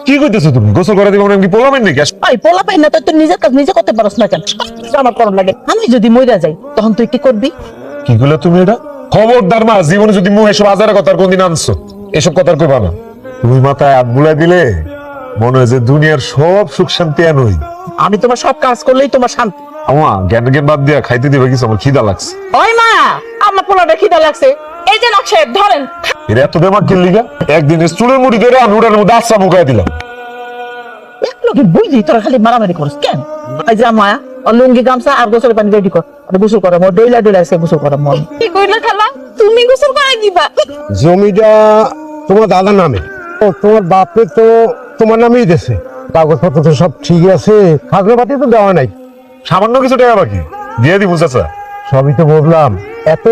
কি করতেছো তুমি? গোসল করে দিব আমি কি পোলাবেন নাকি? পোলা পাই না তো নিজের কাজ নিজে করতে পারস না কেন? আমার করণ লাগে। আমি যদি মইরা যাই তখন তুই কি করবি? কি গুলা তুমি এটা? খবরদার মা, জীবনে যদি মুখ এসব আজারের কথা কোনদিন আনছো, এসব কথা কইবা না। তুমি মাথায় হাত বুলাই দিলে মনে হয় যে দুনিয়ার সব সুখ শান্তি আনই। আমি তোমার সব কাজ করলেই তোমার শান্তি। আমা জ্ঞান জ্ঞান বাদ দিয়া খাইতে দিবে কিছু, আমার খিদা লাগছে। ওই মা, আমার পোলাটা খিদা লাগছে। এই যে নকশা ধরেন। এর এত বেমার কি লিগা? একদিন চুলের মুড়ি ধরে আমি উড়ার মধ্যে আচ্ছা মুখাই দিলাম। এক লোকে বুঝলি তোরা খালি মারামারি করিস কেন? এই যে মায়া লুঙ্গি গামছা আর গোসল পানি রেডি কর, গোসল করা মোর ডেইলা ডেইলা এসে গোসল করা মন। কি কইলা খালা, তুমি গোসল করাই দিবা? জমিটা তোমার দাদার নামে, তোমার বাপে তো তোমার নামেই দিয়েছে, কাগজপত্র তো সব ঠিক আছে, খাজনা পাতি তো দেওয়া নাই, সামান্য কিছু টাকা বাকি দিয়ে দিব চাচা। সবই তো বললাম। এত